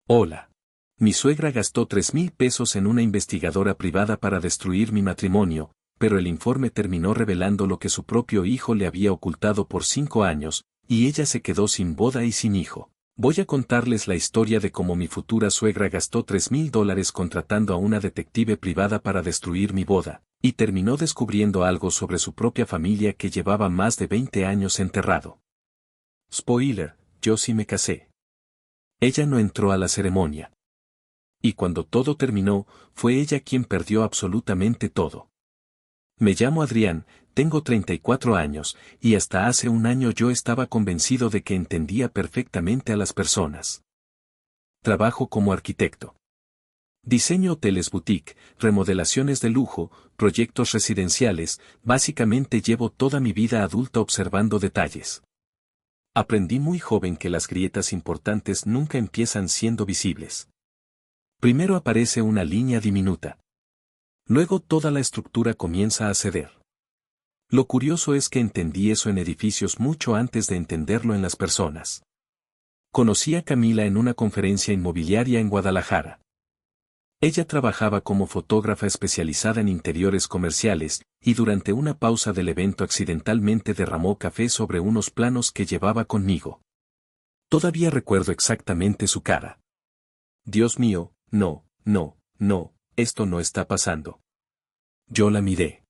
Hola. Mi suegra gastó 3,000 pesos en una investigadora privada para destruir mi matrimonio, pero el informe terminó revelando lo que su propio hijo le había ocultado por 5 años, y ella se quedó sin boda y sin hijo. Voy a contarles la historia de cómo mi futura suegra gastó $3,000 contratando a una detective privada para destruir mi boda, y terminó descubriendo algo sobre su propia familia que llevaba más de 20 años enterrado. Spoiler, yo sí me casé. Ella no entró a la ceremonia. Y cuando todo terminó, fue ella quien perdió absolutamente todo. Me llamo Adrián, tengo 34 años, y hasta hace un año yo estaba convencido de que entendía perfectamente a las personas. Trabajo como arquitecto. Diseño hoteles boutique, remodelaciones de lujo, proyectos residenciales, básicamente llevo toda mi vida adulta observando detalles. Aprendí muy joven que las grietas importantes nunca empiezan siendo visibles. Primero aparece una línea diminuta. Luego toda la estructura comienza a ceder. Lo curioso es que entendí eso en edificios mucho antes de entenderlo en las personas. Conocí a Camila en una conferencia inmobiliaria en Guadalajara. Ella trabajaba como fotógrafa especializada en interiores comerciales, y durante una pausa del evento accidentalmente derramó café sobre unos planos que llevaba conmigo. Todavía recuerdo exactamente su cara. Dios mío, no, esto no está pasando. Yo la miré.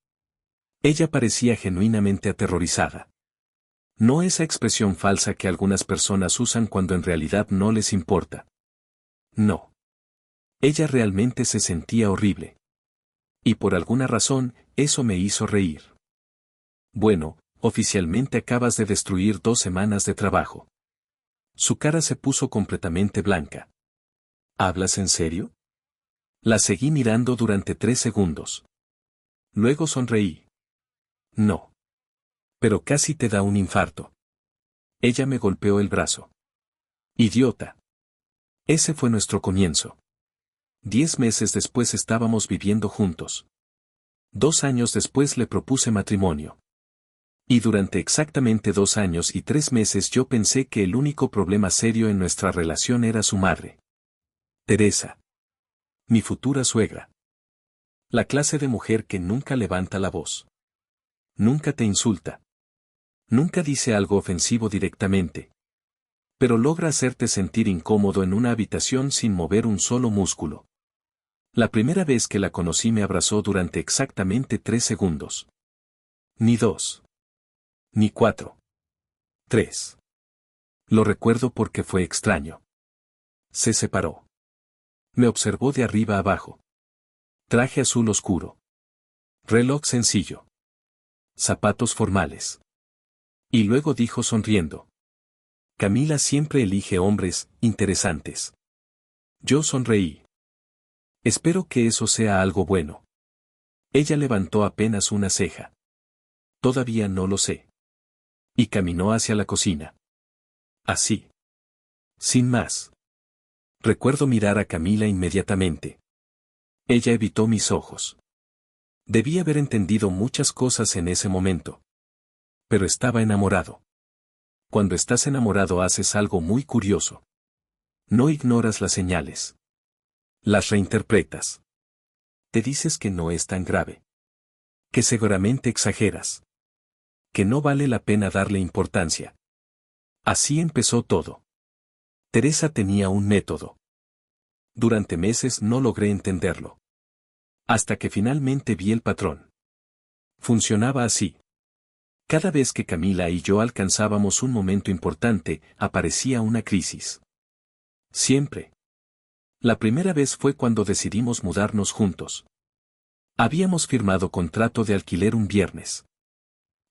Ella parecía genuinamente aterrorizada. No esa expresión falsa que algunas personas usan cuando en realidad no les importa. No. Ella realmente se sentía horrible. Y por alguna razón, eso me hizo reír. Bueno, oficialmente acabas de destruir 2 semanas de trabajo. Su cara se puso completamente blanca. ¿Hablas en serio? La seguí mirando durante 3 segundos. Luego sonreí. No. Pero casi te da un infarto. Ella me golpeó el brazo. Idiota. Ese fue nuestro comienzo. 10 meses después estábamos viviendo juntos. 2 años después le propuse matrimonio. Y durante exactamente 2 años y 3 meses yo pensé que el único problema serio en nuestra relación era su madre. Teresa. Mi futura suegra. La clase de mujer que nunca levanta la voz. Nunca te insulta. Nunca dice algo ofensivo directamente. Pero logra hacerte sentir incómodo en una habitación sin mover un solo músculo. La primera vez que la conocí me abrazó durante exactamente 3 segundos. Ni 2. Ni 4. 3. Lo recuerdo porque fue extraño. Se separó. Me observó de arriba abajo. Traje azul oscuro. Reloj sencillo. Zapatos formales. Y luego dijo sonriendo. Camila siempre elige hombres interesantes. Yo sonreí. Espero que eso sea algo bueno. Ella levantó apenas una ceja. Todavía no lo sé. Y caminó hacia la cocina. Así. Sin más. Recuerdo mirar a Camila inmediatamente. Ella evitó mis ojos. Debí haber entendido muchas cosas en ese momento. Pero estaba enamorado. Cuando estás enamorado haces algo muy curioso. No ignoras las señales. Las reinterpretas. Te dices que no es tan grave. Que seguramente exageras. Que no vale la pena darle importancia. Así empezó todo. Teresa tenía un método. Durante meses no logré entenderlo. Hasta que finalmente vi el patrón. Funcionaba así. Cada vez que Camila y yo alcanzábamos un momento importante, aparecía una crisis. Siempre. La primera vez fue cuando decidimos mudarnos juntos. Habíamos firmado contrato de alquiler un viernes.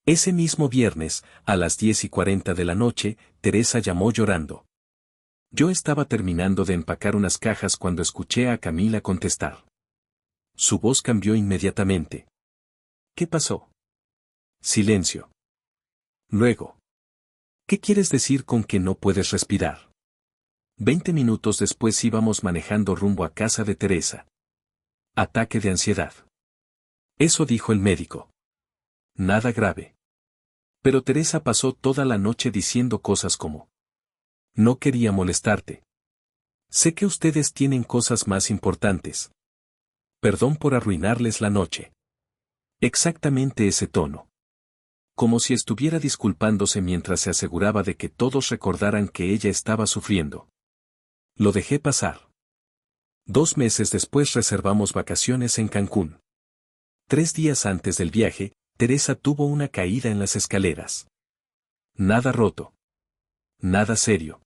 Ese mismo viernes, a las 10:40 de la noche, Teresa llamó llorando. Yo estaba terminando de empacar unas cajas cuando escuché a Camila contestar. Su voz cambió inmediatamente. ¿Qué pasó? Silencio. Luego. ¿Qué quieres decir con que no puedes respirar? 20 minutos después íbamos manejando rumbo a casa de Teresa. Ataque de ansiedad. Eso dijo el médico. Nada grave. Pero Teresa pasó toda la noche diciendo cosas como: no quería molestarte. Sé que ustedes tienen cosas más importantes. Perdón por arruinarles la noche. Exactamente ese tono. Como si estuviera disculpándose mientras se aseguraba de que todos recordaran que ella estaba sufriendo. Lo dejé pasar. 2 meses después reservamos vacaciones en Cancún. 3 días antes del viaje, Teresa tuvo una caída en las escaleras. Nada roto. Nada serio.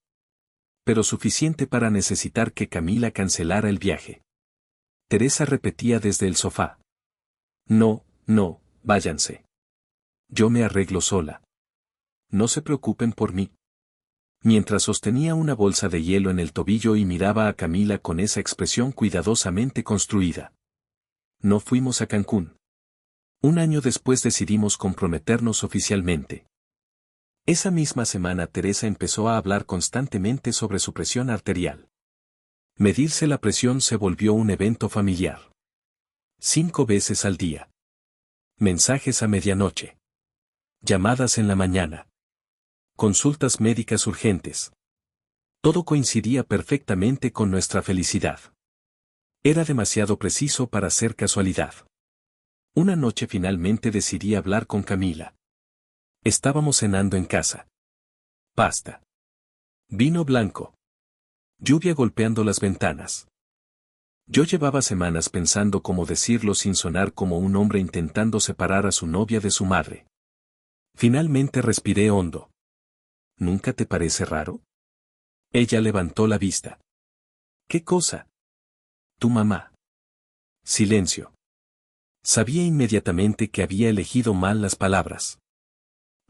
Pero suficiente para necesitar que Camila cancelara el viaje. Teresa repetía desde el sofá. No, no, váyanse. Yo me arreglo sola. No se preocupen por mí. Mientras sostenía una bolsa de hielo en el tobillo y miraba a Camila con esa expresión cuidadosamente construida. No fuimos a Cancún. Un año después decidimos comprometernos oficialmente. Esa misma semana Teresa empezó a hablar constantemente sobre su presión arterial. Medirse la presión se volvió un evento familiar. 5 veces al día. Mensajes a medianoche. Llamadas en la mañana. Consultas médicas urgentes. Todo coincidía perfectamente con nuestra felicidad. Era demasiado preciso para ser casualidad. Una noche finalmente decidí hablar con Camila. Estábamos cenando en casa. Pasta. Vino blanco. Lluvia golpeando las ventanas. Yo llevaba semanas pensando cómo decirlo sin sonar como un hombre intentando separar a su novia de su madre. Finalmente respiré hondo. ¿Nunca te parece raro? Ella levantó la vista. ¿Qué cosa? Tu mamá. Silencio. Sabía inmediatamente que había elegido mal las palabras.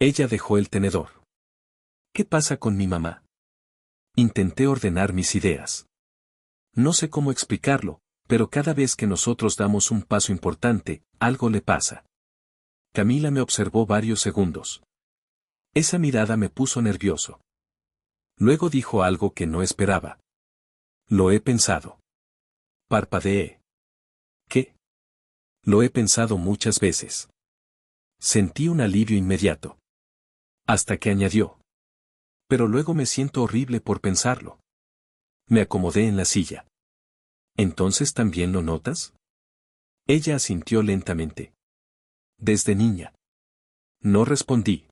Ella dejó el tenedor. ¿Qué pasa con mi mamá? Intenté ordenar mis ideas. No sé cómo explicarlo, pero cada vez que nosotros damos un paso importante, algo le pasa. Camila me observó varios segundos. Esa mirada me puso nervioso. Luego dijo algo que no esperaba. Lo he pensado. Parpadeé. ¿Qué? Lo he pensado muchas veces. Sentí un alivio inmediato. Hasta que añadió. Pero luego me siento horrible por pensarlo. Me acomodé en la silla. ¿Entonces también lo notas? Ella asintió lentamente. Desde niña. No respondí.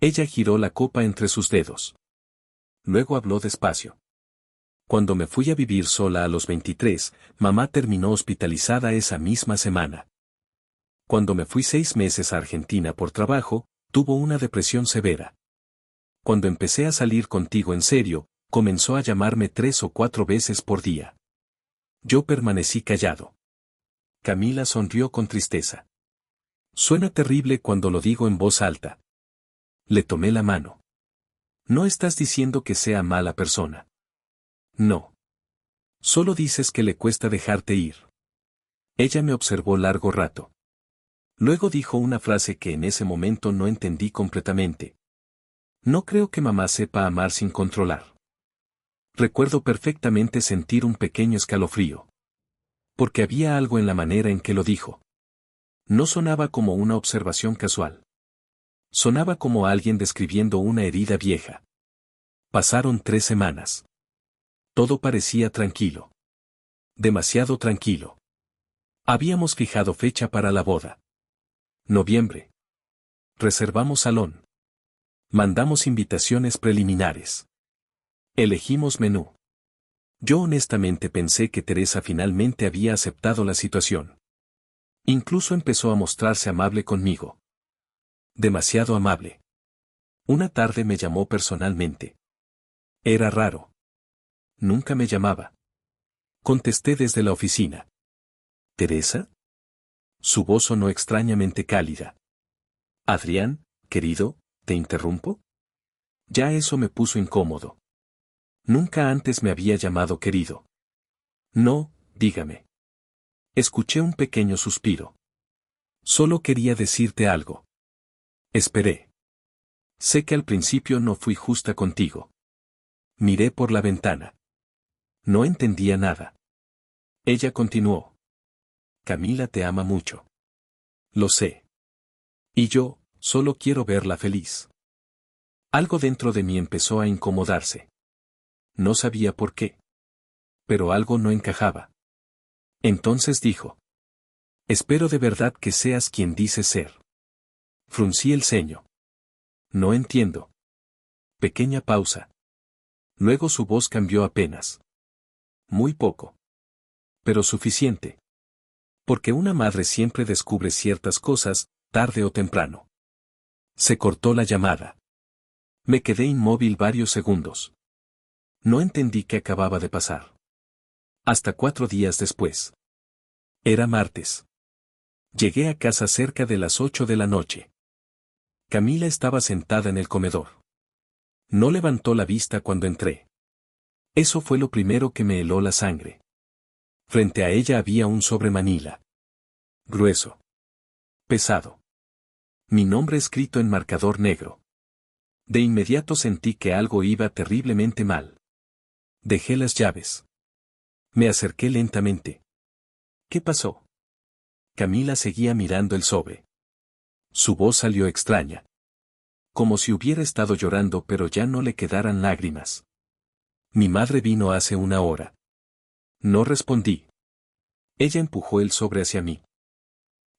Ella giró la copa entre sus dedos. Luego habló despacio. Cuando me fui a vivir sola a los 23, mamá terminó hospitalizada esa misma semana. Cuando me fui 6 meses a Argentina por trabajo, tuvo una depresión severa. Cuando empecé a salir contigo en serio, comenzó a llamarme 3 o 4 veces por día. Yo permanecí callado. Camila sonrió con tristeza. Suena terrible cuando lo digo en voz alta. Le tomé la mano. No estás diciendo que sea mala persona. No. Solo dices que le cuesta dejarte ir. Ella me observó largo rato. Luego dijo una frase que en ese momento no entendí completamente. No creo que mamá sepa amar sin controlar. Recuerdo perfectamente sentir un pequeño escalofrío. Porque había algo en la manera en que lo dijo. No sonaba como una observación casual. Sonaba como alguien describiendo una herida vieja. Pasaron 3 semanas. Todo parecía tranquilo. Demasiado tranquilo. Habíamos fijado fecha para la boda. Noviembre. Reservamos salón. Mandamos invitaciones preliminares. Elegimos menú. Yo honestamente pensé que Teresa finalmente había aceptado la situación. Incluso empezó a mostrarse amable conmigo. Demasiado amable. Una tarde me llamó personalmente. Era raro. Nunca me llamaba. Contesté desde la oficina. ¿Teresa? Su voz sonó extrañamente cálida. Adrián, querido, ¿te interrumpo? Ya eso me puso incómodo. Nunca antes me había llamado querido. No, dígame. Escuché un pequeño suspiro. Solo quería decirte algo. Esperé. Sé que al principio no fui justa contigo. Miré por la ventana. No entendía nada. Ella continuó. Camila te ama mucho. Lo sé. Y yo, solo quiero verla feliz. Algo dentro de mí empezó a incomodarse. No sabía por qué. Pero algo no encajaba. Entonces dijo: espero de verdad que seas quien dices ser. Fruncí el ceño. No entiendo. Pequeña pausa. Luego su voz cambió apenas. Muy poco. Pero suficiente. Porque una madre siempre descubre ciertas cosas, tarde o temprano. Se cortó la llamada. Me quedé inmóvil varios segundos. No entendí qué acababa de pasar. Hasta 4 días después. Era martes. Llegué a casa cerca de las 8 de la noche. Camila estaba sentada en el comedor. No levantó la vista cuando entré. Eso fue lo primero que me heló la sangre. Frente a ella había un sobre manila. Grueso. Pesado. Mi nombre escrito en marcador negro. De inmediato sentí que algo iba terriblemente mal. Dejé las llaves. Me acerqué lentamente. ¿Qué pasó? Camila seguía mirando el sobre. Su voz salió extraña. Como si hubiera estado llorando pero ya no le quedaran lágrimas. Mi madre vino hace 1 hora. No respondí. Ella empujó el sobre hacia mí.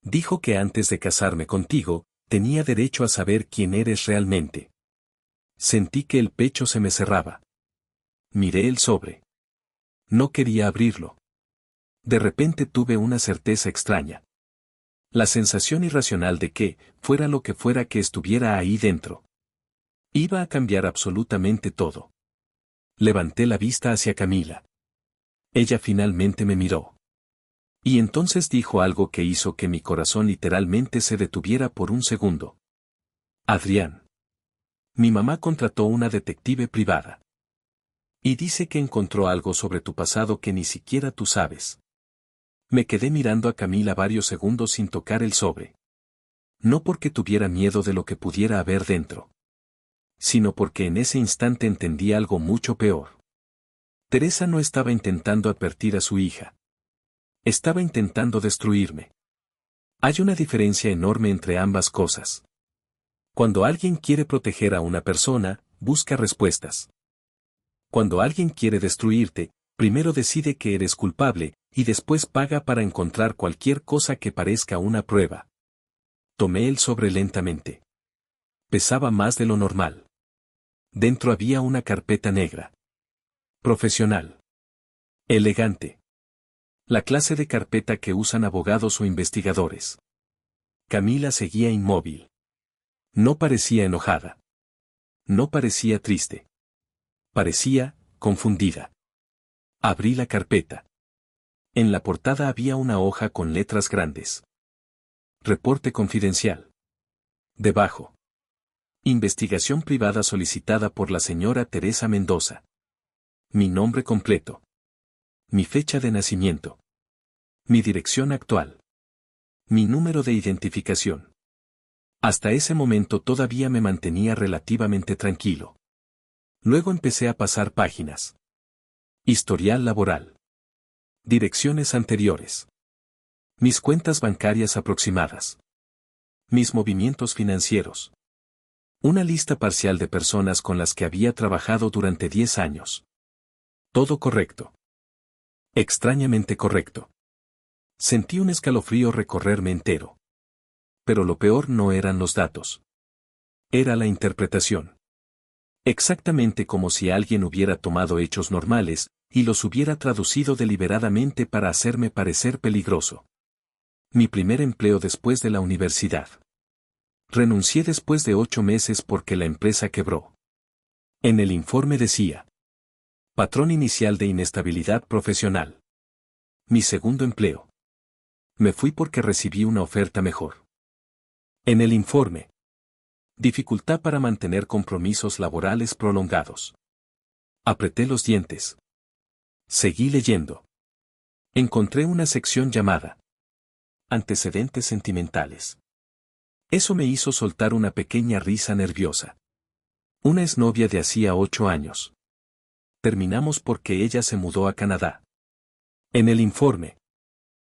Dijo que antes de casarme contigo, tenía derecho a saber quién eres realmente. Sentí que el pecho se me cerraba. Miré el sobre. No quería abrirlo. De repente tuve una certeza extraña. La sensación irracional de que, fuera lo que fuera que estuviera ahí dentro, iba a cambiar absolutamente todo. Levanté la vista hacia Camila. Ella finalmente me miró. Y entonces dijo algo que hizo que mi corazón literalmente se detuviera por un segundo. Adrián. Mi mamá contrató una detective privada. Y dice que encontró algo sobre tu pasado que ni siquiera tú sabes. Me quedé mirando a Camila varios segundos sin tocar el sobre. No porque tuviera miedo de lo que pudiera haber dentro, sino porque en ese instante entendí algo mucho peor. Teresa no estaba intentando advertir a su hija. Estaba intentando destruirme. Hay una diferencia enorme entre ambas cosas. Cuando alguien quiere proteger a una persona, busca respuestas. Cuando alguien quiere destruirte, primero decide que eres culpable, y después paga para encontrar cualquier cosa que parezca una prueba. Tomé el sobre lentamente. Pesaba más de lo normal. Dentro había una carpeta negra. Profesional. Elegante. La clase de carpeta que usan abogados o investigadores. Camila seguía inmóvil. No parecía enojada. No parecía triste. Parecía confundida. Abrí la carpeta. En la portada había una hoja con letras grandes. Reporte confidencial. Debajo. Investigación privada solicitada por la señora Teresa Mendoza. Mi nombre completo. Mi fecha de nacimiento. Mi dirección actual. Mi número de identificación. Hasta ese momento todavía me mantenía relativamente tranquilo. Luego empecé a pasar páginas. Historial laboral. Direcciones anteriores. Mis cuentas bancarias aproximadas. Mis movimientos financieros. Una lista parcial de personas con las que había trabajado durante 10 años. Todo correcto. Extrañamente correcto. Sentí un escalofrío recorrerme entero. Pero lo peor no eran los datos. Era la interpretación. Exactamente como si alguien hubiera tomado hechos normales, y los hubiera traducido deliberadamente para hacerme parecer peligroso. Mi primer empleo después de la universidad. Renuncié después de 8 meses porque la empresa quebró. En el informe decía: patrón inicial de inestabilidad profesional. Mi segundo empleo. Me fui porque recibí una oferta mejor. En el informe. Dificultad para mantener compromisos laborales prolongados. Apreté los dientes. Seguí leyendo. Encontré una sección llamada Antecedentes sentimentales. Eso me hizo soltar una pequeña risa nerviosa. Una exnovia de hacía 8 años. Terminamos porque ella se mudó a Canadá. En el informe.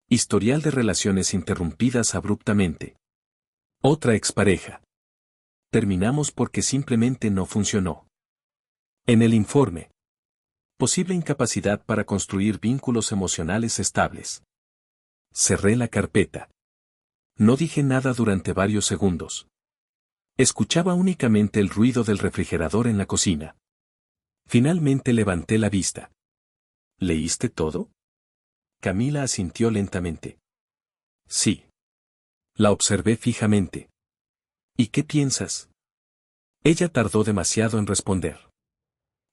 Historial de relaciones interrumpidas abruptamente. Otra expareja. Terminamos porque simplemente no funcionó. En el informe. Posible incapacidad para construir vínculos emocionales estables. Cerré la carpeta. No dije nada durante varios segundos. Escuchaba únicamente el ruido del refrigerador en la cocina. Finalmente levanté la vista. ¿Leíste todo? Camila asintió lentamente. Sí. La observé fijamente. ¿Y qué piensas? Ella tardó demasiado en responder.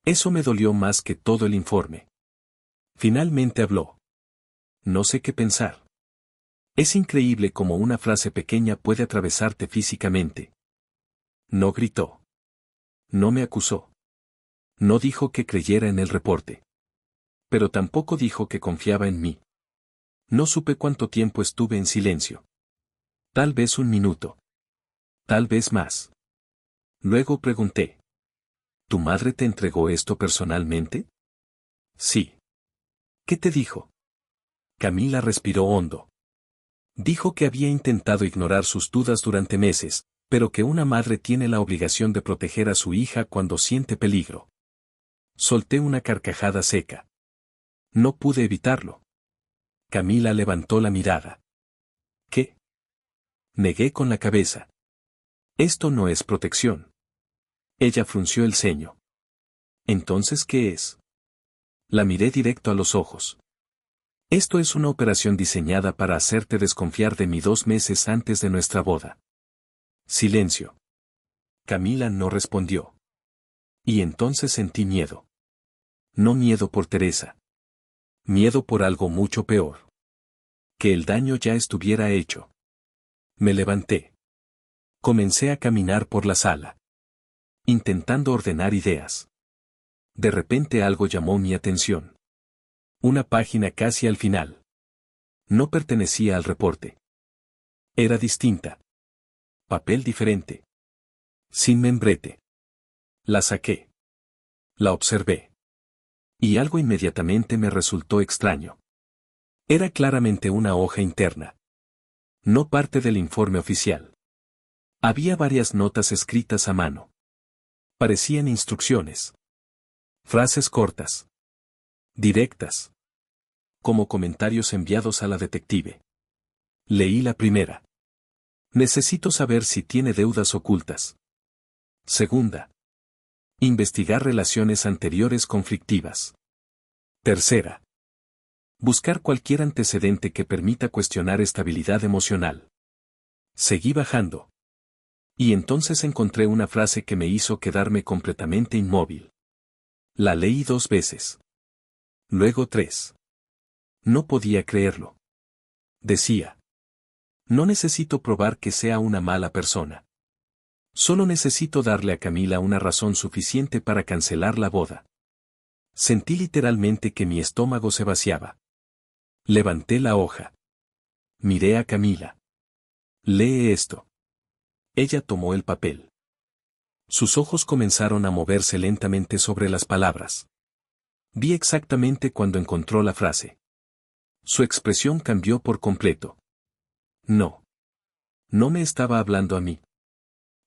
Eso me dolió más que todo el informe. Finalmente habló. No sé qué pensar. Es increíble cómo una frase pequeña puede atravesarte físicamente. No gritó. No me acusó. No dijo que creyera en el reporte. Pero tampoco dijo que confiaba en mí. No supe cuánto tiempo estuve en silencio. Tal vez un minuto. Tal vez más. Luego pregunté. ¿Tu madre te entregó esto personalmente? Sí. ¿Qué te dijo? Camila respiró hondo. Dijo que había intentado ignorar sus dudas durante meses, pero que una madre tiene la obligación de proteger a su hija cuando siente peligro. Solté una carcajada seca. No pude evitarlo. Camila levantó la mirada. ¿Qué? Negué con la cabeza. Esto no es protección. Ella frunció el ceño. ¿Entonces qué es? La miré directo a los ojos. Esto es una operación diseñada para hacerte desconfiar de mí 2 meses antes de nuestra boda. Silencio. Camila no respondió. Y entonces sentí miedo. No miedo por Teresa. Miedo por algo mucho peor. Que el daño ya estuviera hecho. Me levanté. Comencé a caminar por la sala. Intentando ordenar ideas. De repente algo llamó mi atención. Una página casi al final. No pertenecía al reporte. Era distinta. Papel diferente. Sin membrete. La saqué. La observé. Y algo inmediatamente me resultó extraño. Era claramente una hoja interna. No parte del informe oficial. Había varias notas escritas a mano. Parecían instrucciones. Frases cortas. Directas. Como comentarios enviados a la detective. Leí la primera. Necesito saber si tiene deudas ocultas. Segunda. Investigar relaciones anteriores conflictivas. Tercera. Buscar cualquier antecedente que permita cuestionar estabilidad emocional. Seguí bajando. Y entonces encontré una frase que me hizo quedarme completamente inmóvil. La leí 2 veces. Luego 3. No podía creerlo. Decía. No necesito probar que sea una mala persona. Solo necesito darle a Camila una razón suficiente para cancelar la boda. Sentí literalmente que mi estómago se vaciaba. Levanté la hoja. Miré a Camila. Lee esto. Ella tomó el papel. Sus ojos comenzaron a moverse lentamente sobre las palabras. Vi exactamente cuando encontró la frase. Su expresión cambió por completo. No. No me estaba hablando a mí.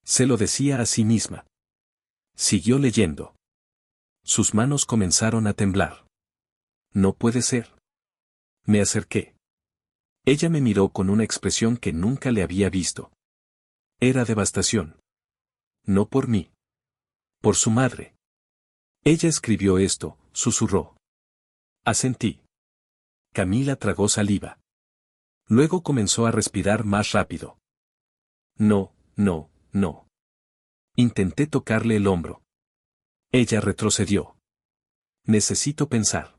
Se lo decía a sí misma. Siguió leyendo. Sus manos comenzaron a temblar. No puede ser. Me acerqué. Ella me miró con una expresión que nunca le había visto. Era devastación. No por mí. Por su madre. Ella escribió esto, susurró. Asentí. Camila tragó saliva. Luego comenzó a respirar más rápido. No, no, no. Intenté tocarle el hombro. Ella retrocedió. Necesito pensar.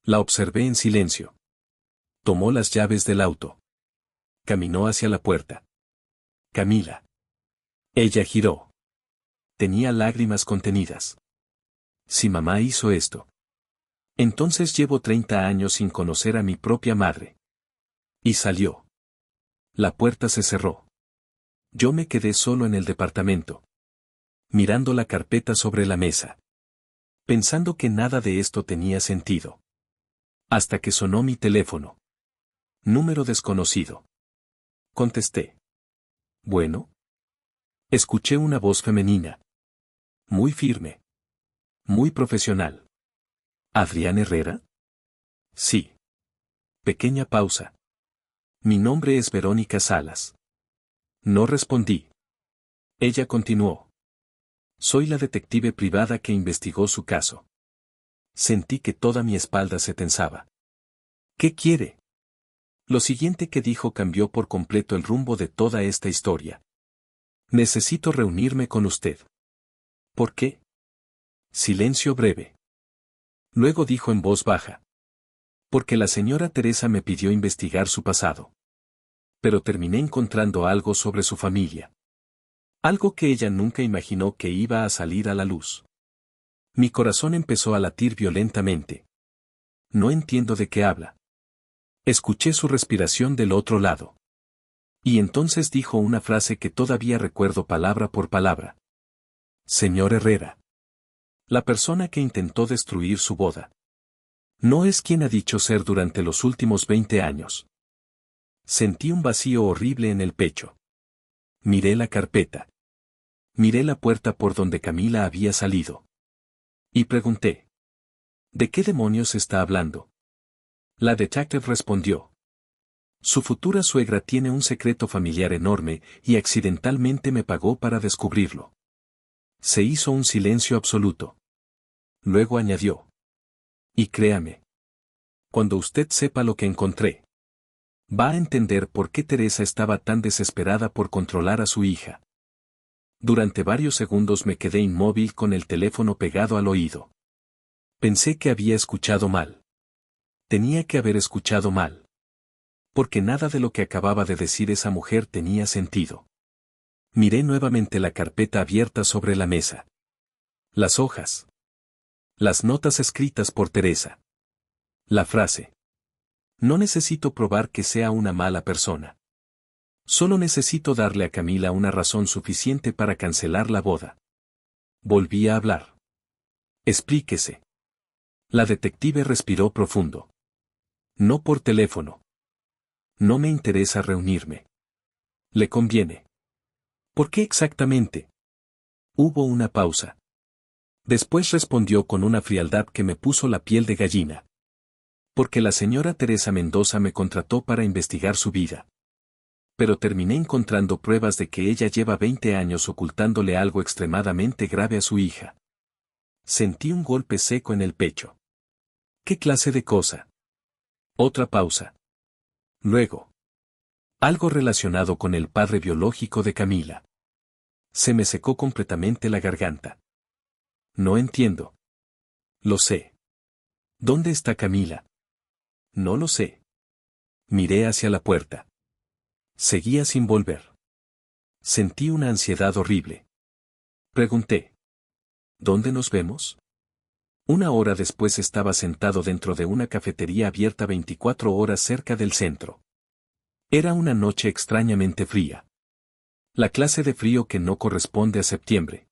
La observé en silencio. Tomó las llaves del auto. Caminó hacia la puerta. Camila. Ella giró. Tenía lágrimas contenidas. Si mamá hizo esto. Entonces llevo 30 años sin conocer a mi propia madre. Y salió. La puerta se cerró. Yo me quedé solo en el departamento. Mirando la carpeta sobre la mesa. Pensando que nada de esto tenía sentido. Hasta que sonó mi teléfono. Número desconocido. Contesté. Bueno. Escuché una voz femenina. Muy firme. Muy profesional. ¿Adrián Herrera? Sí. Pequeña pausa. Mi nombre es Verónica Salas. No respondí. Ella continuó. Soy la detective privada que investigó su caso. Sentí que toda mi espalda se tensaba. ¿Qué quiere? Lo siguiente que dijo cambió por completo el rumbo de toda esta historia. Necesito reunirme con usted. ¿Por qué? Silencio breve. Luego dijo en voz baja. Porque la señora Teresa me pidió investigar su pasado. Pero terminé encontrando algo sobre su familia. Algo que ella nunca imaginó que iba a salir a la luz. Mi corazón empezó a latir violentamente. No entiendo de qué habla. Escuché su respiración del otro lado. Y entonces dijo una frase que todavía recuerdo palabra por palabra. Señor Herrera. La persona que intentó destruir su boda. No es quien ha dicho ser durante los últimos 20 años. Sentí un vacío horrible en el pecho. Miré la carpeta. Miré la puerta por donde Camila había salido. Y pregunté. ¿De qué demonios está hablando? La detective respondió. Su futura suegra tiene un secreto familiar enorme y accidentalmente me pagó para descubrirlo. Se hizo un silencio absoluto. Luego añadió. Y créame. Cuando usted sepa lo que encontré, va a entender por qué Teresa estaba tan desesperada por controlar a su hija. Durante varios segundos me quedé inmóvil con el teléfono pegado al oído. Pensé que había escuchado mal. Tenía que haber escuchado mal. Porque nada de lo que acababa de decir esa mujer tenía sentido. Miré nuevamente la carpeta abierta sobre la mesa. Las hojas. Las notas escritas por Teresa. La frase. No necesito probar que sea una mala persona. Solo necesito darle a Camila una razón suficiente para cancelar la boda. Volví a hablar. Explíquese. La detective respiró profundo. No por teléfono. No me interesa reunirme. ¿Le conviene? ¿Por qué exactamente? Hubo una pausa. Después respondió con una frialdad que me puso la piel de gallina. Porque la señora Teresa Mendoza me contrató para investigar su vida. Pero terminé encontrando pruebas de que ella lleva 20 años ocultándole algo extremadamente grave a su hija. Sentí un golpe seco en el pecho. ¿Qué clase de cosa? Otra pausa. Luego. Algo relacionado con el padre biológico de Camila. Se me secó completamente la garganta. No entiendo. Lo sé. ¿Dónde está Camila? No lo sé. Miré hacia la puerta. Seguía sin volver. Sentí una ansiedad horrible. Pregunté. ¿Dónde nos vemos? Una hora después estaba sentado dentro de una cafetería abierta 24 horas cerca del centro. Era una noche extrañamente fría. La clase de frío que no corresponde a septiembre.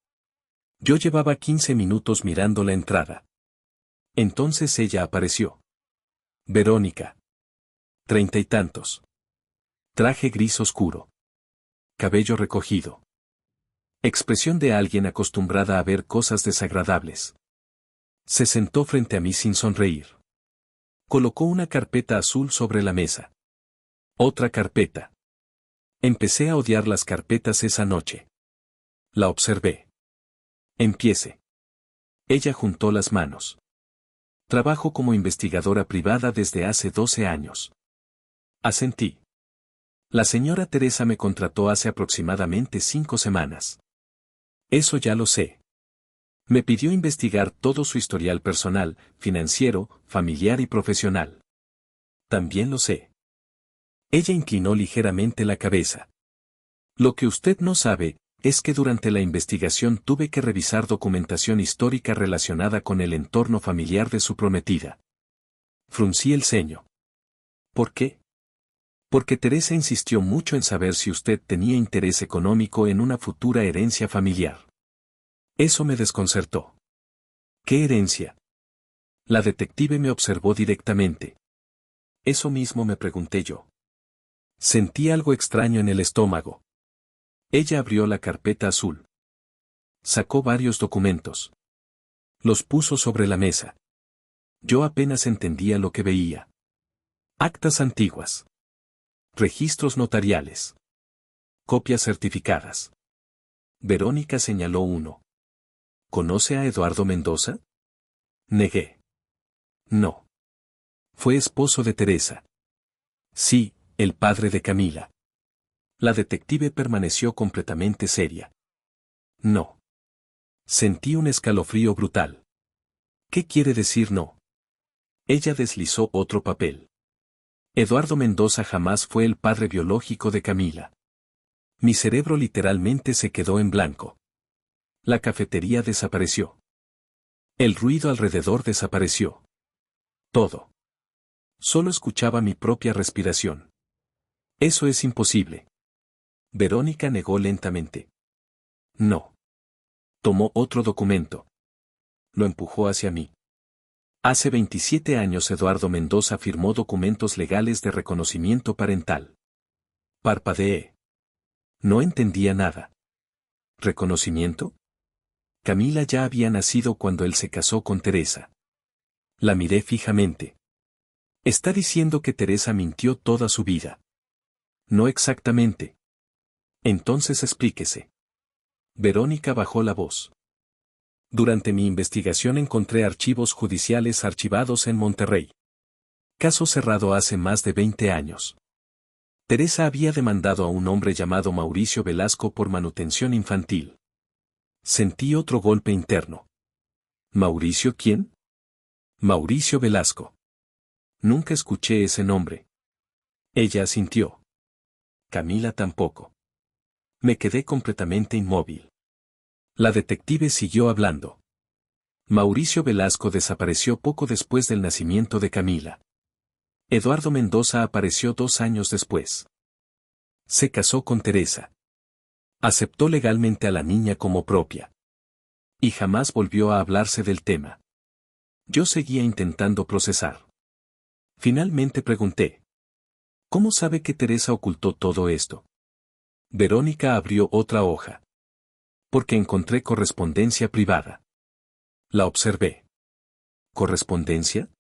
Yo llevaba 15 minutos mirando la entrada. Entonces ella apareció. Verónica. 30 y tantos. Traje gris oscuro. Cabello recogido. Expresión de alguien acostumbrada a ver cosas desagradables. Se sentó frente a mí sin sonreír. Colocó una carpeta azul sobre la mesa. Otra carpeta. Empecé a odiar las carpetas esa noche. La observé. Empiece. Ella juntó las manos. Trabajo como investigadora privada desde hace 12 años. Asentí. La señora Teresa me contrató hace aproximadamente 5 semanas. Eso ya lo sé. Me pidió investigar todo su historial personal, financiero, familiar y profesional. También lo sé. Ella inclinó ligeramente la cabeza. Lo que usted no sabe, es que durante la investigación tuve que revisar documentación histórica relacionada con el entorno familiar de su prometida. Fruncí el ceño. ¿Por qué? Porque Teresa insistió mucho en saber si usted tenía interés económico en una futura herencia familiar. Eso me desconcertó. ¿Qué herencia? La detective me observó directamente. Eso mismo me pregunté yo. Sentí algo extraño en el estómago. Ella abrió la carpeta azul. Sacó varios documentos. Los puso sobre la mesa. Yo apenas entendía lo que veía. Actas antiguas. Registros notariales. Copias certificadas. Verónica señaló uno. ¿Conoce a Eduardo Mendoza? Negué. No. Fue esposo de Teresa. Sí, el padre de Camila. La detective permaneció completamente seria. No. Sentí un escalofrío brutal. ¿Qué quiere decir no? Ella deslizó otro papel. Eduardo Mendoza jamás fue el padre biológico de Camila. Mi cerebro literalmente se quedó en blanco. La cafetería desapareció. El ruido alrededor desapareció. Todo. Solo escuchaba mi propia respiración. Eso es imposible. Verónica negó lentamente. No. Tomó otro documento. Lo empujó hacia mí. Hace 27 años Eduardo Mendoza firmó documentos legales de reconocimiento parental. Parpadeé. No entendía nada. ¿Reconocimiento? Camila ya había nacido cuando él se casó con Teresa. La miré fijamente. Está diciendo que Teresa mintió toda su vida. No exactamente. Entonces explíquese. Verónica bajó la voz. Durante mi investigación encontré archivos judiciales archivados en Monterrey. Caso cerrado hace más de 20 años. Teresa había demandado a un hombre llamado Mauricio Velasco por manutención infantil. Sentí otro golpe interno. ¿Mauricio quién? Mauricio Velasco. Nunca escuché ese nombre. Ella asintió. Camila tampoco. Me quedé completamente inmóvil. La detective siguió hablando. Mauricio Velasco desapareció poco después del nacimiento de Camila. Eduardo Mendoza apareció 2 años después. Se casó con Teresa. Aceptó legalmente a la niña como propia. Y jamás volvió a hablarse del tema. Yo seguía intentando procesar. Finalmente pregunté. ¿Cómo sabe que Teresa ocultó todo esto? Verónica abrió otra hoja. Porque encontré correspondencia privada. La observé. ¿Correspondencia?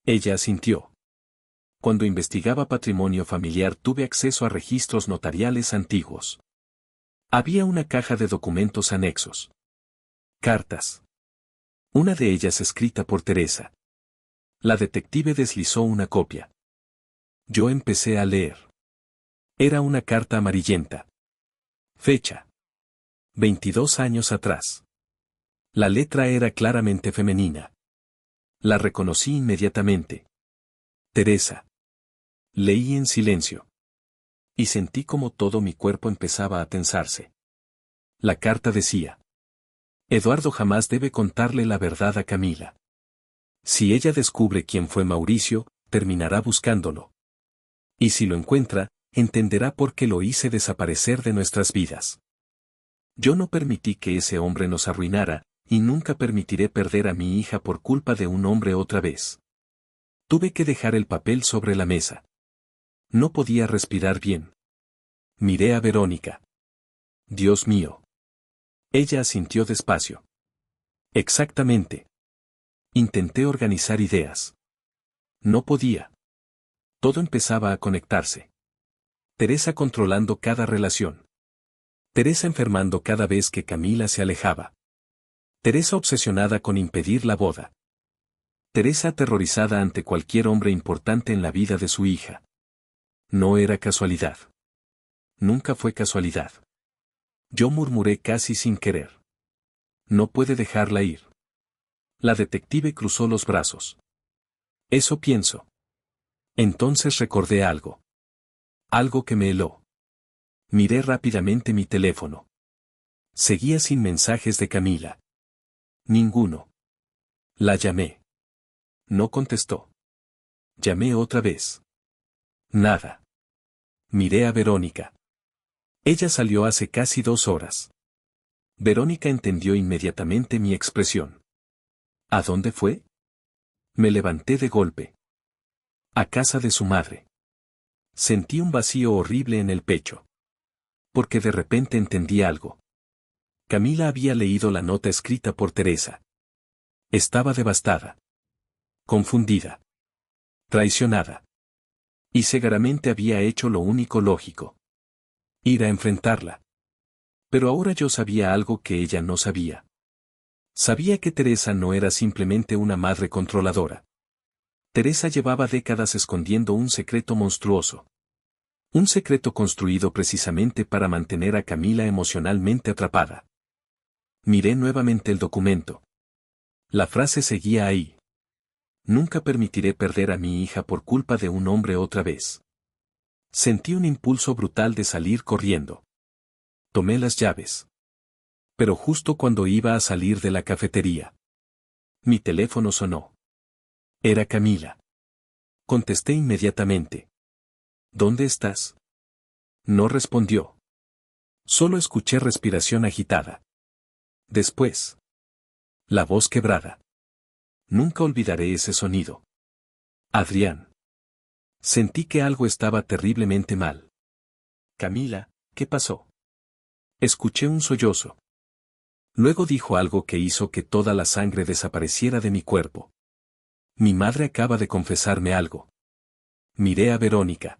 Ella asintió. Cuando investigaba patrimonio familiar tuve acceso a registros notariales antiguos. Había una caja de documentos anexos. Cartas. Una de ellas escrita por Teresa. La detective deslizó una copia. Yo empecé a leer. Era una carta amarillenta. Fecha. 22 años atrás. La letra era claramente femenina. La reconocí inmediatamente. Teresa. Leí en silencio. Y sentí como todo mi cuerpo empezaba a tensarse. La carta decía. Eduardo jamás debe contarle la verdad a Camila. Si ella descubre quién fue Mauricio, terminará buscándolo. Y si lo encuentra, entenderá por qué lo hice desaparecer de nuestras vidas. Yo no permití que ese hombre nos arruinara, y nunca permitiré perder a mi hija por culpa de un hombre otra vez. Tuve que dejar el papel sobre la mesa. No podía respirar bien. Miré a Verónica. Dios mío. Ella asintió despacio. Exactamente. Intenté organizar ideas. No podía. Todo empezaba a conectarse. Teresa controlando cada relación. Teresa enfermando cada vez que Camila se alejaba. Teresa obsesionada con impedir la boda. Teresa aterrorizada ante cualquier hombre importante en la vida de su hija. No era casualidad. Nunca fue casualidad. Yo murmuré casi sin querer. No puede dejarla ir. La detective cruzó los brazos. Eso pienso. Entonces recordé algo. Algo que me heló. Miré rápidamente mi teléfono. Seguía sin mensajes de Camila. Ninguno. La llamé. No contestó. Llamé otra vez. Nada. Miré a Verónica. Ella salió hace casi 2 horas. Verónica entendió inmediatamente mi expresión. ¿A dónde fue? Me levanté de golpe. A casa de su madre. Sentí un vacío horrible en el pecho. Porque de repente entendí algo. Camila había leído la nota escrita por Teresa. Estaba devastada. Confundida. Traicionada. Y Segaramente había hecho lo único lógico. Ir a enfrentarla. Pero ahora yo sabía algo que ella no sabía. Sabía que Teresa no era simplemente una madre controladora. Teresa llevaba décadas escondiendo un secreto monstruoso. Un secreto construido precisamente para mantener a Camila emocionalmente atrapada. Miré nuevamente el documento. La frase seguía ahí. Nunca permitiré perder a mi hija por culpa de un hombre otra vez. Sentí un impulso brutal de salir corriendo. Tomé las llaves. Pero justo cuando iba a salir de la cafetería, mi teléfono sonó. Era Camila. Contesté inmediatamente. ¿Dónde estás? No respondió. Solo escuché respiración agitada. Después, la voz quebrada. Nunca olvidaré ese sonido. Adrián. Sentí que algo estaba terriblemente mal. Camila, ¿qué pasó? Escuché un sollozo. Luego dijo algo que hizo que toda la sangre desapareciera de mi cuerpo. Mi madre acaba de confesarme algo. Miré a Verónica.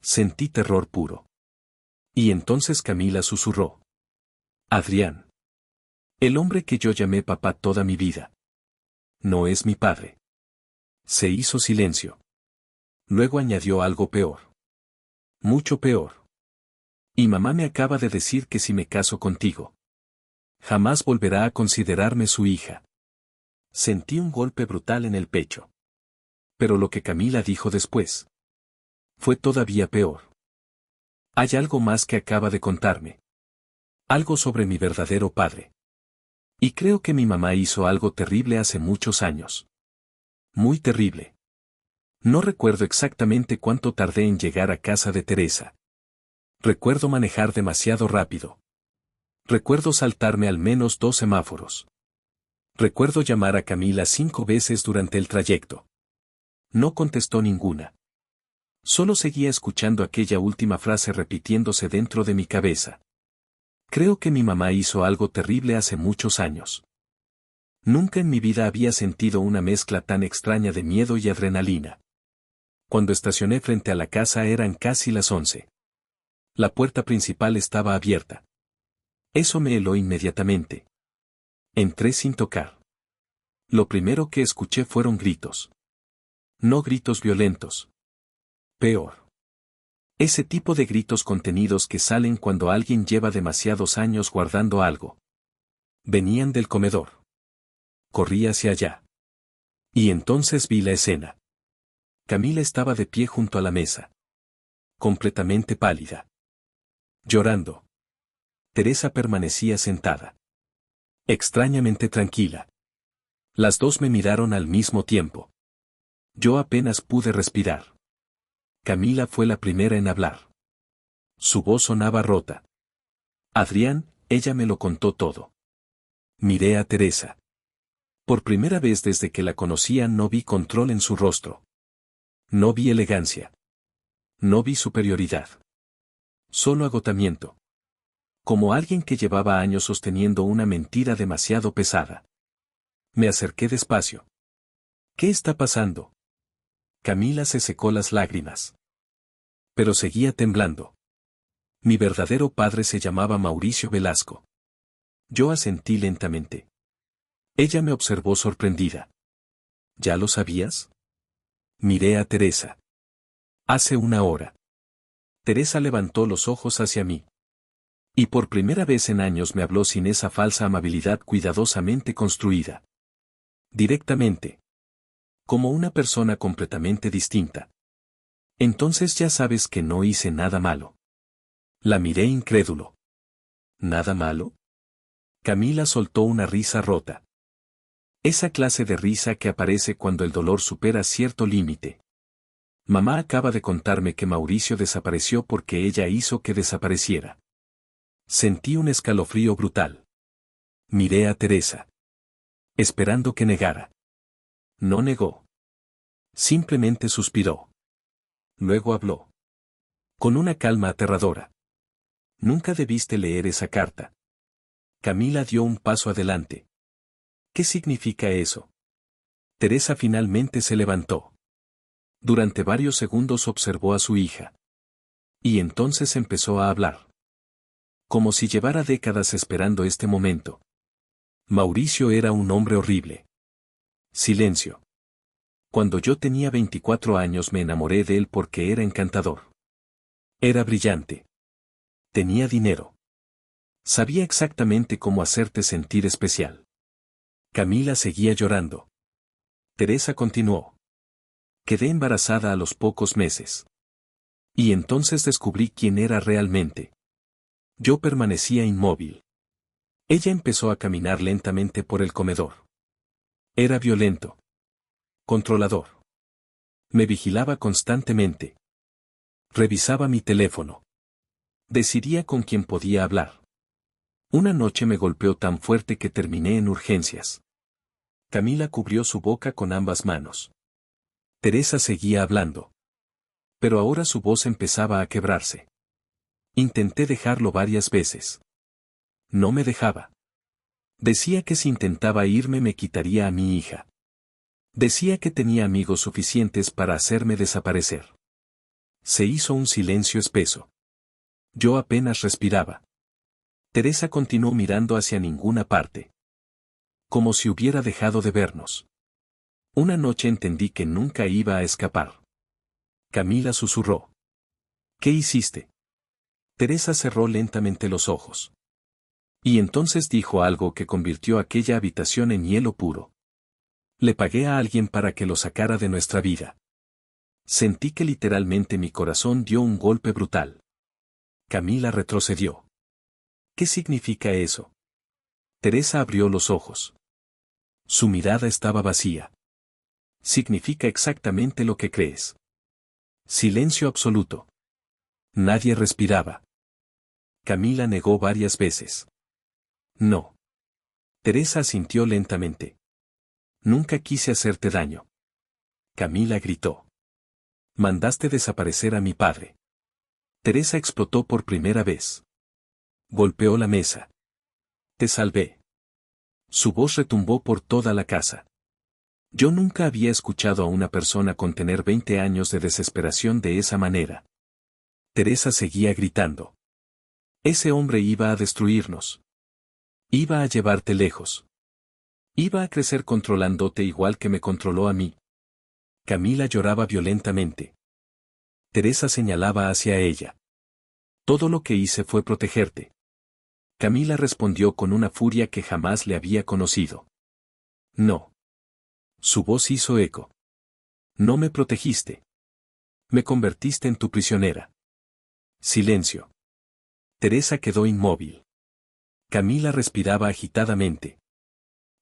Sentí terror puro. Y entonces Camila susurró. Adrián. El hombre que yo llamé papá toda mi vida. No es mi padre. Se hizo silencio. Luego añadió algo peor. Mucho peor. Y mamá me acaba de decir que si me caso contigo, jamás volverá a considerarme su hija. Sentí un golpe brutal en el pecho. Pero lo que Camila dijo después fue todavía peor. Hay algo más que acaba de contarme. Algo sobre mi verdadero padre. Y creo que mi mamá hizo algo terrible hace muchos años. Muy terrible. No recuerdo exactamente cuánto tardé en llegar a casa de Teresa. Recuerdo manejar demasiado rápido. Recuerdo saltarme al menos 2 semáforos. Recuerdo llamar a Camila 5 veces durante el trayecto. No contestó ninguna. Solo seguía escuchando aquella última frase repitiéndose dentro de mi cabeza. Creo que mi mamá hizo algo terrible hace muchos años. Nunca en mi vida había sentido una mezcla tan extraña de miedo y adrenalina. Cuando estacioné frente a la casa eran casi las 11. La puerta principal estaba abierta. Eso me heló inmediatamente. Entré sin tocar. Lo primero que escuché fueron gritos. No gritos violentos. Peor. Ese tipo de gritos contenidos que salen cuando alguien lleva demasiados años guardando algo. Venían del comedor. Corrí hacia allá. Y entonces vi la escena. Camila estaba de pie junto a la mesa. Completamente pálida. Llorando. Teresa permanecía sentada. Extrañamente tranquila. Las dos me miraron al mismo tiempo. Yo apenas pude respirar. Camila fue la primera en hablar. Su voz sonaba rota. Adrián, ella me lo contó todo. Miré a Teresa. Por primera vez desde que la conocía no vi control en su rostro. No vi elegancia. No vi superioridad. Solo agotamiento. Como alguien que llevaba años sosteniendo una mentira demasiado pesada. Me acerqué despacio. ¿Qué está pasando? Camila se secó las lágrimas. Pero seguía temblando. Mi verdadero padre se llamaba Mauricio Velasco. Yo asentí lentamente. Ella me observó sorprendida. ¿Ya lo sabías? Miré a Teresa. Hace una hora. Teresa levantó los ojos hacia mí. Y por primera vez en años me habló sin esa falsa amabilidad cuidadosamente construida. Directamente. Como una persona completamente distinta. Entonces ya sabes que no hice nada malo. La miré incrédulo. ¿Nada malo? Camila soltó una risa rota. Esa clase de risa que aparece cuando el dolor supera cierto límite. Mamá acaba de contarme que Mauricio desapareció porque ella hizo que desapareciera. Sentí un escalofrío brutal. Miré a Teresa. Esperando que negara. No negó. Simplemente suspiró. Luego habló. Con una calma aterradora. Nunca debiste leer esa carta. Camila dio un paso adelante. ¿Qué significa eso? Teresa finalmente se levantó. Durante varios segundos observó a su hija. Y entonces empezó a hablar. Como si llevara décadas esperando este momento. Mauricio era un hombre horrible. Silencio. Cuando yo tenía 24 años me enamoré de él porque era encantador. Era brillante. Tenía dinero. Sabía exactamente cómo hacerte sentir especial. Camila seguía llorando. Teresa continuó. Quedé embarazada a los pocos meses. Y entonces descubrí quién era realmente. Yo permanecía inmóvil. Ella empezó a caminar lentamente por el comedor. Era violento. Controlador. Me vigilaba constantemente. Revisaba mi teléfono. Decidía con quién podía hablar. Una noche me golpeó tan fuerte que terminé en urgencias. Camila cubrió su boca con ambas manos. Teresa seguía hablando. Pero ahora su voz empezaba a quebrarse. Intenté dejarlo varias veces. No me dejaba. Decía que si intentaba irme me quitaría a mi hija. Decía que tenía amigos suficientes para hacerme desaparecer. Se hizo un silencio espeso. Yo apenas respiraba. Teresa continuó mirando hacia ninguna parte. Como si hubiera dejado de vernos. Una noche entendí que nunca iba a escapar. Camila susurró. ¿Qué hiciste? Teresa cerró lentamente los ojos. Y entonces dijo algo que convirtió aquella habitación en hielo puro. Le pagué a alguien para que lo sacara de nuestra vida. Sentí que literalmente mi corazón dio un golpe brutal. Camila retrocedió. ¿Qué significa eso? Teresa abrió los ojos. Su mirada estaba vacía. Significa exactamente lo que crees. Silencio absoluto. Nadie respiraba. Camila negó varias veces. No. Teresa asintió lentamente. Nunca quise hacerte daño. Camila gritó. Mandaste desaparecer a mi padre. Teresa explotó por primera vez. Golpeó la mesa. Te salvé. Su voz retumbó por toda la casa. Yo nunca había escuchado a una persona contener 20 años de desesperación de esa manera. Teresa seguía gritando. Ese hombre iba a destruirnos. Iba a llevarte lejos. Iba a crecer controlándote igual que me controló a mí. Camila lloraba violentamente. Teresa señalaba hacia ella. Todo lo que hice fue protegerte. Camila respondió con una furia que jamás le había conocido. No. Su voz hizo eco. No me protegiste. Me convertiste en tu prisionera. Silencio. Teresa quedó inmóvil. Camila respiraba agitadamente.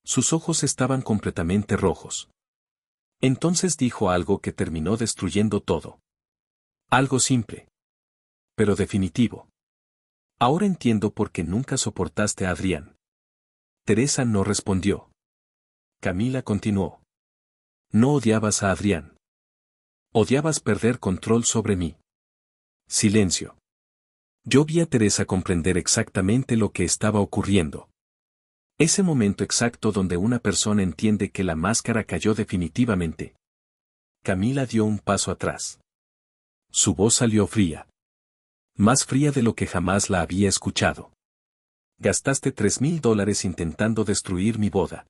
Sus ojos estaban completamente rojos. Entonces dijo algo que terminó destruyendo todo. Algo simple. Pero definitivo. Ahora entiendo por qué nunca soportaste a Adrián. Teresa no respondió. Camila continuó. No odiabas a Adrián. Odiabas perder control sobre mí. Silencio. Yo vi a Teresa comprender exactamente lo que estaba ocurriendo. Ese momento exacto donde una persona entiende que la máscara cayó definitivamente. Camila dio un paso atrás. Su voz salió fría. Más fría de lo que jamás la había escuchado. Gastaste $3,000 intentando destruir mi boda.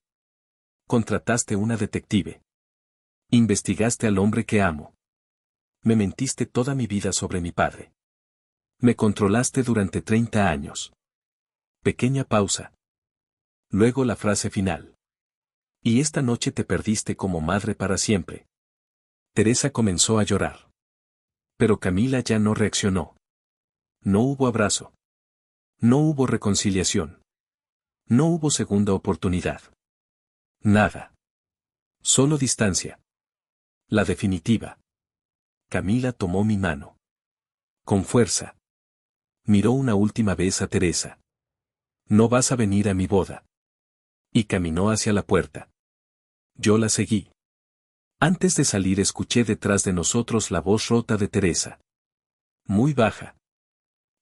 Contrataste una detective. Investigaste al hombre que amo. Me mentiste toda mi vida sobre mi padre. Me controlaste durante 30 años. Pequeña pausa. Luego la frase final. Y esta noche te perdiste como madre para siempre. Teresa comenzó a llorar. Pero Camila ya no reaccionó. No hubo abrazo. No hubo reconciliación. No hubo segunda oportunidad. Nada. Solo distancia. La definitiva. Camila tomó mi mano. Con fuerza. Miró una última vez a Teresa. No vas a venir a mi boda. Y caminó hacia la puerta. Yo la seguí. Antes de salir escuché detrás de nosotros la voz rota de Teresa. Muy baja.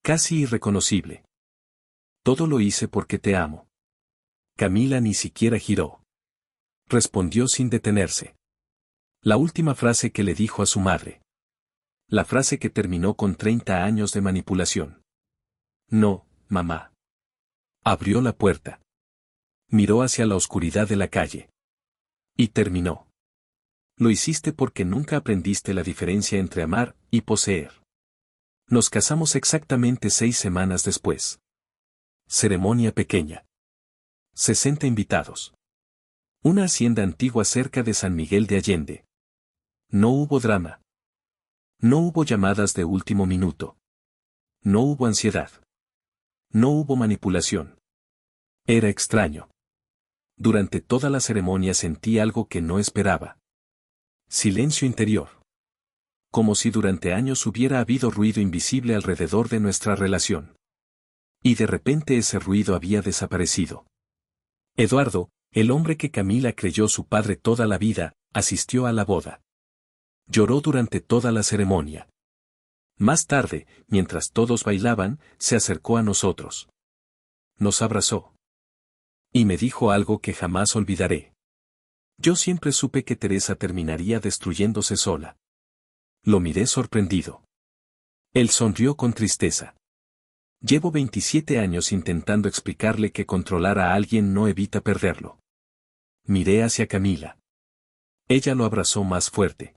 Casi irreconocible. Todo lo hice porque te amo. Camila ni siquiera giró. respondió sin detenerse. La última frase que le dijo a su madre. La frase que terminó con 30 años de manipulación. No, mamá. Abrió la puerta. Miró hacia la oscuridad de la calle. Y terminó. Lo hiciste porque nunca aprendiste la diferencia entre amar y poseer. Nos casamos exactamente 6 semanas después. Ceremonia pequeña. 60 invitados. Una hacienda antigua cerca de San Miguel de Allende. No hubo drama. No hubo llamadas de último minuto. No hubo ansiedad. No hubo manipulación. Era extraño. Durante toda la ceremonia sentí algo que no esperaba. Silencio interior. Como si durante años hubiera habido ruido invisible alrededor de nuestra relación. Y de repente ese ruido había desaparecido. Eduardo, el hombre que Camila creyó su padre toda la vida, asistió a la boda. Lloró durante toda la ceremonia. Más tarde, mientras todos bailaban, se acercó a nosotros. Nos abrazó. Y me dijo algo que jamás olvidaré. Yo siempre supe que Teresa terminaría destruyéndose sola. Lo miré sorprendido. Él sonrió con tristeza. Llevo 27 años intentando explicarle que controlar a alguien no evita perderlo. Miré hacia Camila. Ella lo abrazó más fuerte.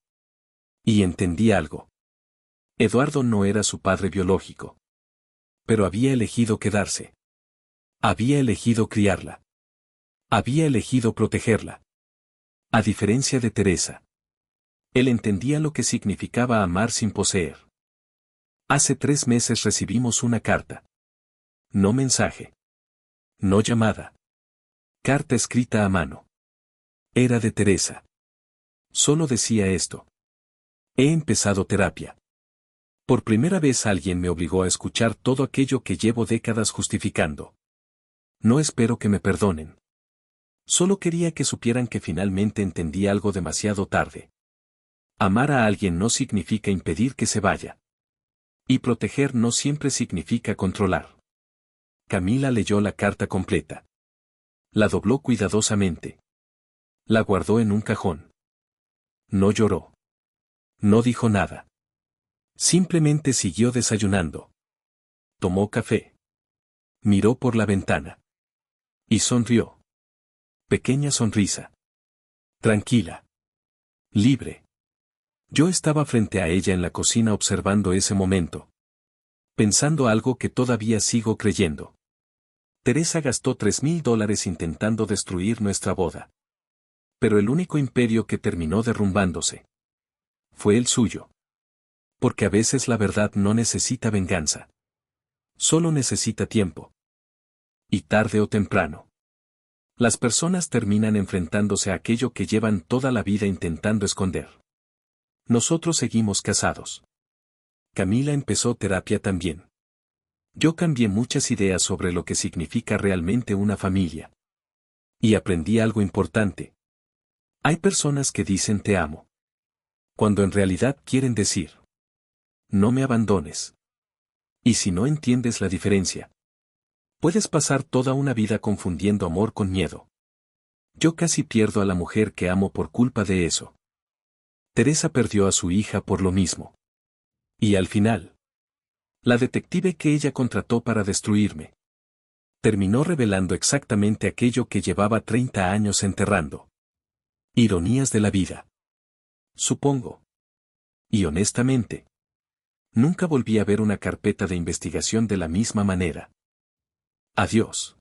Y entendí algo. Eduardo no era su padre biológico. Pero había elegido quedarse. Había elegido criarla. Había elegido protegerla. A diferencia de Teresa. Él entendía lo que significaba amar sin poseer. Hace 3 meses recibimos una carta. No mensaje. No llamada. Carta escrita a mano. Era de Teresa. Solo decía esto. He empezado terapia. Por primera vez alguien me obligó a escuchar todo aquello que llevo décadas justificando. No espero que me perdonen. Solo quería que supieran que finalmente entendí algo demasiado tarde. Amar a alguien no significa impedir que se vaya. Y proteger no siempre significa controlar. Camila leyó la carta completa. La dobló cuidadosamente. La guardó en un cajón. No lloró. No dijo nada. Simplemente siguió desayunando. Tomó café. Miró por la ventana. Y sonrió. Pequeña sonrisa. Tranquila. Libre. Yo estaba frente a ella en la cocina observando ese momento. Pensando algo que todavía sigo creyendo. Teresa gastó $3,000 intentando destruir nuestra boda. Pero el único imperio que terminó derrumbándose fue el suyo. Porque a veces la verdad no necesita venganza. Solo necesita tiempo. Y tarde o temprano. Las personas terminan enfrentándose a aquello que llevan toda la vida intentando esconder. Nosotros seguimos casados. Camila empezó terapia también. Yo cambié muchas ideas sobre lo que significa realmente una familia. Y aprendí algo importante. Hay personas que dicen te amo. Cuando en realidad quieren decir, no me abandones. Y si no entiendes la diferencia, puedes pasar toda una vida confundiendo amor con miedo. Yo casi pierdo a la mujer que amo por culpa de eso. Teresa perdió a su hija por lo mismo. Y al final, la detective que ella contrató para destruirme terminó revelando exactamente aquello que llevaba 30 años enterrando. Ironías de la vida. Supongo. Y honestamente, nunca volví a ver una carpeta de investigación de la misma manera. Adiós.